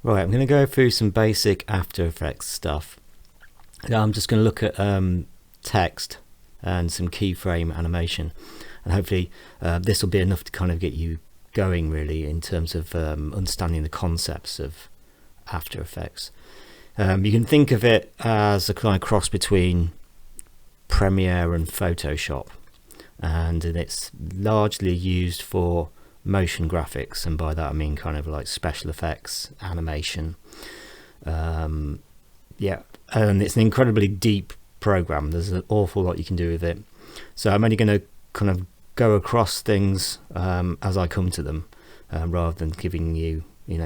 Right, I'm going to go through some basic After Effects stuff. Now I'm just going to look at text and some keyframe animation, and hopefully this will be enough to kind of get you going really in terms of understanding the concepts of After Effects. You can think of it as a kind of cross between Premiere and Photoshop, and it's largely used for motion graphics, and by that I mean kind of like special effects, animation. Yeah, and it's an incredibly deep program. There's an awful lot you can do with it, so I'm only going to kind of go across things as I come to them, rather than giving you,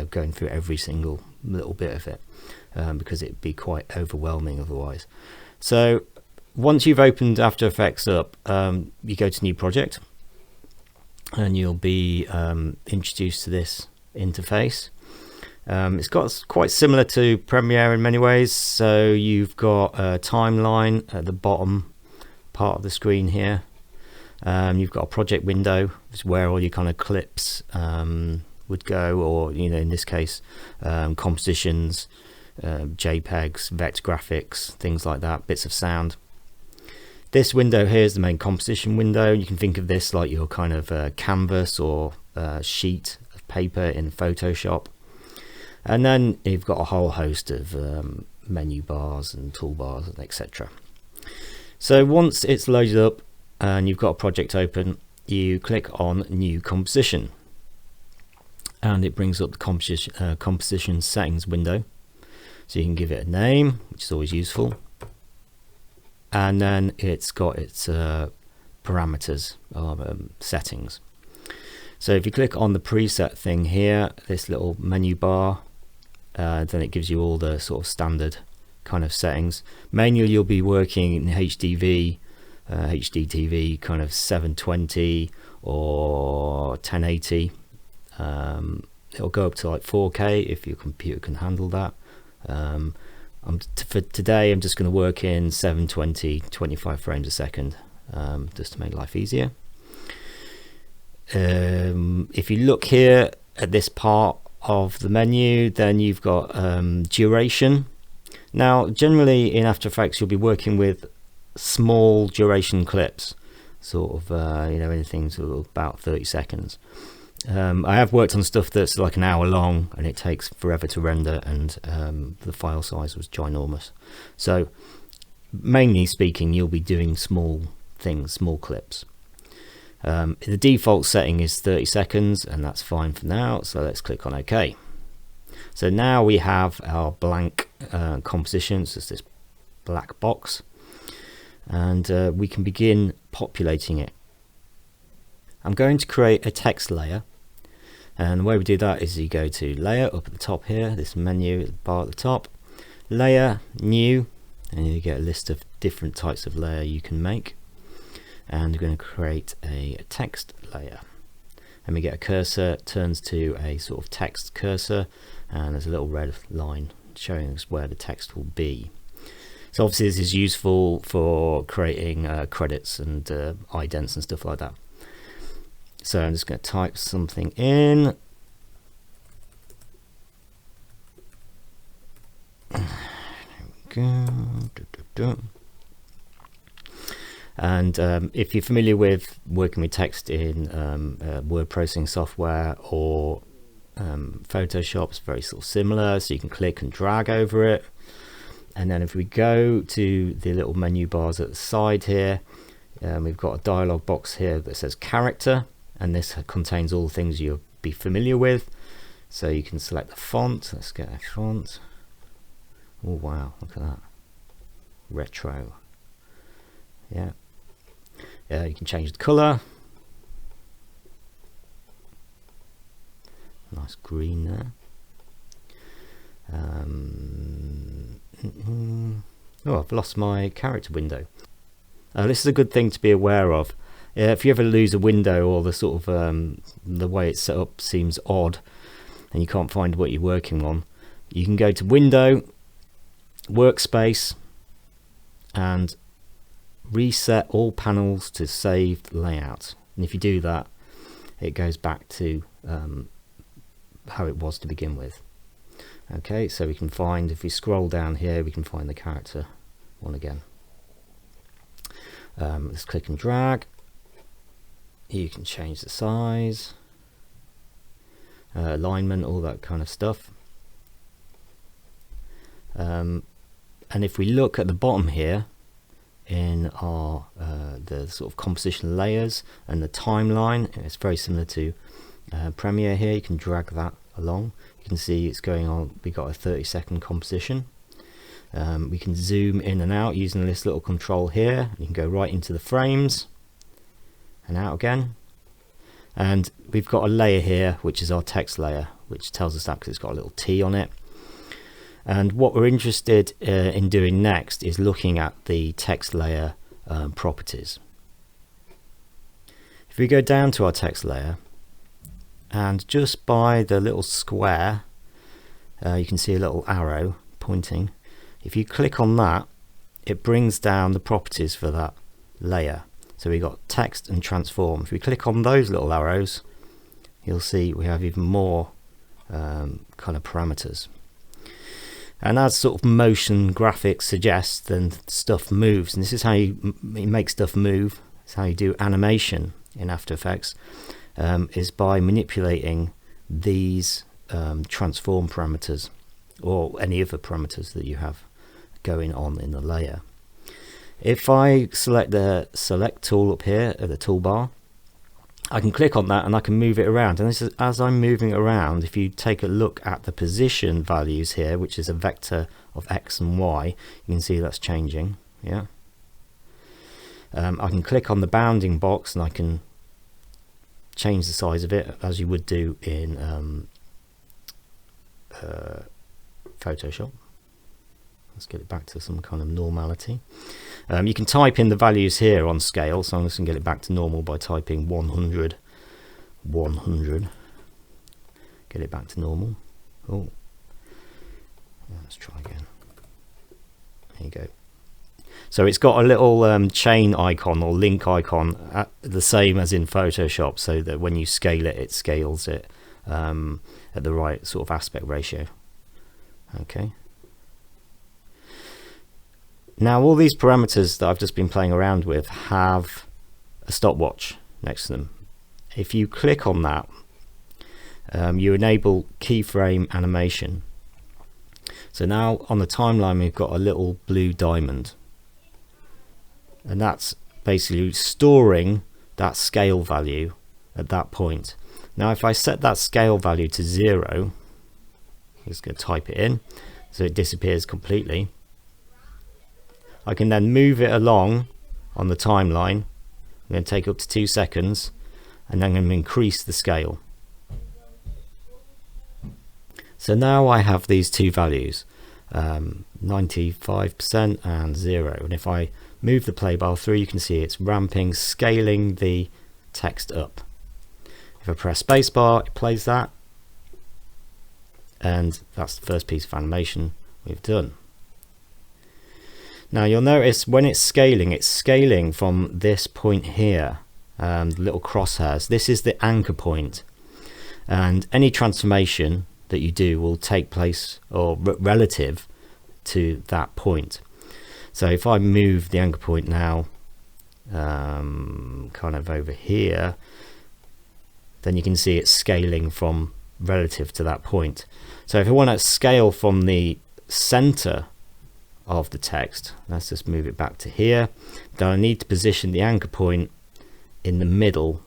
going through every single little bit of it, because it'd be quite overwhelming otherwise. So once you've opened After Effects up, you go to New Project, and you'll be introduced to this interface. It's quite similar to Premiere in many ways. So you've got a timeline at the bottom part of the screen here. You've got a project window, which is where all your kind of clips would go, or in this case compositions, JPEGs, vector graphics, things like that, bits of sound. This window here is the main composition window. You can think of this like your kind of canvas or sheet of paper in Photoshop. And then you've got a whole host of menu bars and toolbars, etc. So once it's loaded up and you've got a project open, you click on New Composition, and it brings up the composition settings window. So you can give it a name, which is always useful. And then it's got its parameters or settings. So if you click on the preset thing here, this little menu bar, then it gives you all the sort of standard kind of settings. Mainly you'll be working in HDV, HDTV, kind of 720 or 1080. It'll go up to like 4K if your computer can handle that. For today I'm just going to work in 720, 25 frames a second, just to make life easier. If you look here at this part of the menu, then you've got duration. Now generally in After Effects you'll be working with small duration clips, sort of anything to about 30 seconds. I have worked on stuff that's like an hour long and it takes forever to render, and the file size was ginormous. So mainly speaking, you'll be doing small things, small clips. The default setting is 30 seconds, and that's fine for now. So let's click on OK. So now we have our blank composition. So it's this black box, and we can begin populating it. I'm going to create a text layer, and the way we do that is you go to Layer up at the top here, this menu bar at the top, Layer, New, and you get a list of different types of layer you can make. And we're going to create a text layer, and we get a cursor, it turns to a sort of text cursor, and there's a little red line showing us where the text will be. So obviously this is useful for creating credits and idents and stuff like that. So I'm just going to type something in. There we go. And if you're familiar with working with text in word processing software or Photoshop, it's very sort of similar. So you can click and drag over it. And then if we go to the little menu bars at the side here, we've got a dialog box here that says character, and this contains all the things you'll be familiar with. So you can select the font. Let's get a font. Oh wow, look at that, retro. Yeah, you can change the color, nice green there. Oh, I've lost my character window. This is a good thing to be aware of. If you ever lose a window, or the sort of the way it's set up seems odd and you can't find what you're working on, you can go to Window, Workspace, and reset all panels to saved layout. And if you do that, it goes back to how it was to begin with. Okay, so we can find, if we scroll down here, we can find the character one again. Let's click and drag. You can change the size, alignment, all that kind of stuff. And if we look at the bottom here in our the sort of composition layers and the timeline, it's very similar to Premiere here. You can drag that along. You can see it's going on. We got a 30-second composition. We can zoom in and out using this little control here. You can go right into the frames and out again. And we've got a layer here, which is our text layer, which tells us that because it's got a little T on it. And what we're interested in doing next is looking at the text layer properties. If we go down to our text layer, and just by the little square, you can see a little arrow pointing. If you click on that, it brings down the properties for that layer. So we've got text and transform. If we click on those little arrows, you'll see we have even more kind of parameters. And as sort of motion graphics suggest, then stuff moves. And this is how you make stuff move. It's how you do animation in After Effects, is by manipulating these transform parameters or any other parameters that you have going on in the layer. If I select the select tool up here at the toolbar, I can click on that and I can move it around. And this is, as I'm moving around, if you take a look at the position values here, which is a vector of X and Y, you can see that's changing. Yeah. I can click on the bounding box and I can change the size of it as you would do in Photoshop. Let's get it back to some kind of normality. You can type in the values here on scale, so I'm just going to get it back to normal by typing 100, 100. Get it back to normal. Oh, let's try again. There you go. So it's got a little chain icon or link icon, the same as in Photoshop, so that when you scale it, it scales it at the right sort of aspect ratio. Okay. Now all these parameters that I've just been playing around with have a stopwatch next to them. If you click on that, you enable keyframe animation. So now on the timeline we've got a little blue diamond, and that's basically storing that scale value at that point. Now if I set that scale value to 0, I'm just going to type it in so it disappears completely. I can then move it along on the timeline. I'm going to take up to 2 seconds, and then I'm going to increase the scale. So now I have these two values, 95% and 0. And if I move the play bar through, you can see it's ramping, scaling the text up. If I press spacebar, it plays that, and that's the first piece of animation we've done. Now you'll notice when it's scaling from this point here, the little crosshairs. This is the anchor point, and any transformation that you do will take place or relative to that point. So if I move the anchor point now kind of over here, then you can see it's scaling from relative to that point. So if I want to scale from the center of the text, let's just move it back to here, then I need to position the anchor point in the middle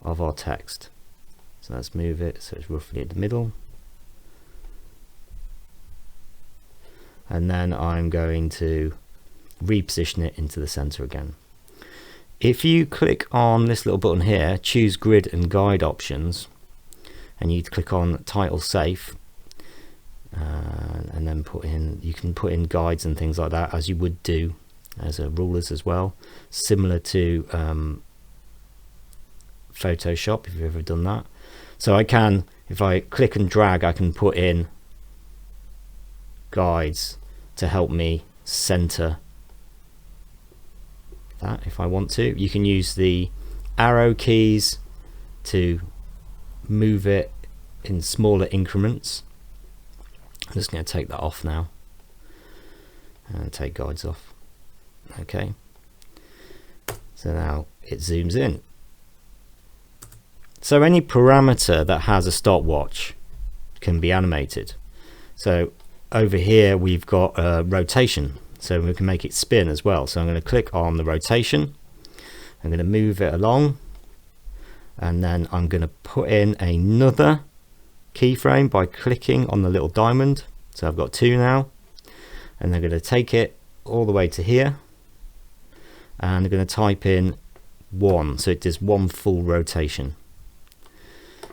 of our text. So let's move it so it's roughly at the middle, and then I'm going to reposition it into the center again. If you click on this little button here, choose grid and guide options, and you click on title safe, and then you can put in guides and things like that as you would do as rulers as well, similar to Photoshop if you've ever done that. So I can, if I click and drag, I can put in guides to help me center that if I want to. You can use the arrow keys to move it in smaller increments. I'm just going to take that off now and take guides off. Okay, so now it zooms in. So any parameter that has a stopwatch can be animated. So over here we've got rotation, so we can make it spin as well. So I'm going to click on the rotation, I'm going to move it along, and then I'm going to put in another keyframe by clicking on the little diamond. So I've got 2 now, and I'm going to take it all the way to here, and I'm going to type in 1, so it does 1 full rotation.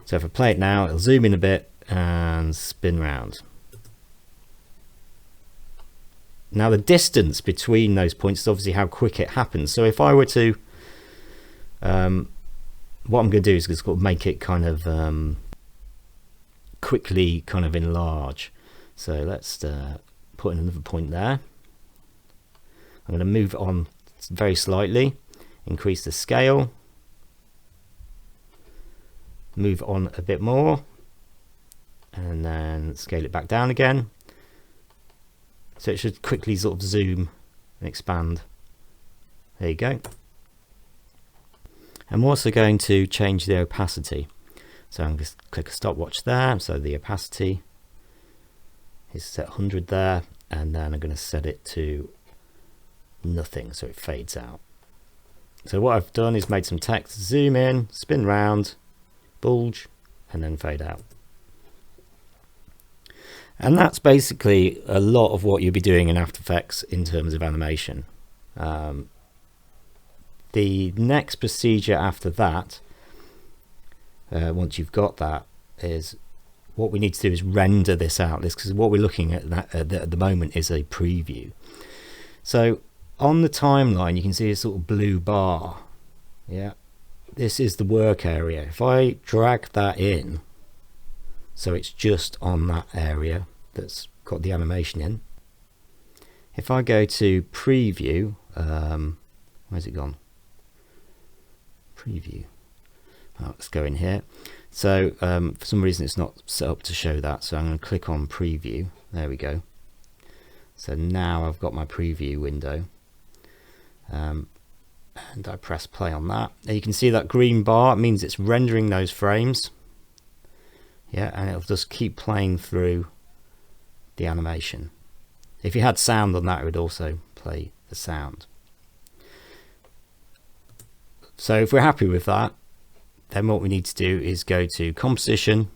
So if I play it now, it'll zoom in a bit and spin round. Now the distance between those points is obviously how quick it happens. So if I were to, what I'm going to do is just make it kind of quickly kind of enlarge. So let's put in another point there. I'm going to move on very slightly, increase the scale, move on a bit more, and then scale it back down again. So it should quickly sort of zoom and expand. There you go. I'm also going to change the opacity. So I'm going to click a stopwatch there. So the opacity is set 100 there, and then I'm going to set it to nothing so it fades out. So what I've done is made some text, zoom in, spin round, bulge, and then fade out. And that's basically a lot of what you'll be doing in After Effects in terms of animation. The next procedure after that, once you've got that, is what we need to do is render this out. Because what we're looking at at the moment is a preview. So on the timeline you can see a sort of blue bar. Yeah, this is the work area. If I drag that in, so it's just on that area that's got the animation in. If I go to preview, where's it gone? Preview. Oh, let's go in here. So for some reason it's not set up to show that, so I'm going to click on preview. There we go. So now I've got my preview window, and I press play on that. Now you can see that green bar. It means it's rendering those frames. Yeah, and it'll just keep playing through the animation. If you had sound on that, it would also play the sound. So if we're happy with that, then what we need to do is go to composition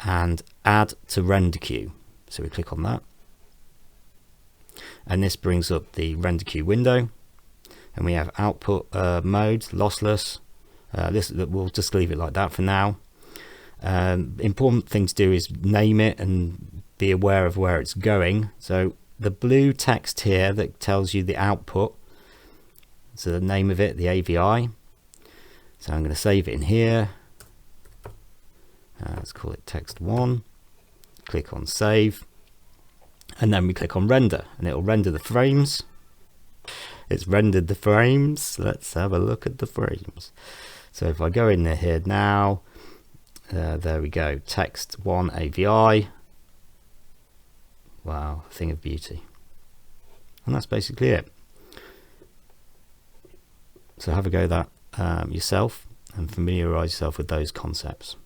and add to render queue. So we click on that, and this brings up the render queue window, and we have output mode, lossless. We'll just leave it like that for now. Important thing to do is name it and be aware of where it's going. So the blue text here that tells you the output, so the name of it, the AVI. So I'm going to save it in here. Let's call it text1. Click on save, and then we click on render, and it will render the frames. It's rendered the frames. Let's have a look at the frames. So if I go in there here now, there we go, text1 AVI. Wow, thing of beauty. And that's basically it. So have a go at that yourself and familiarize yourself with those concepts.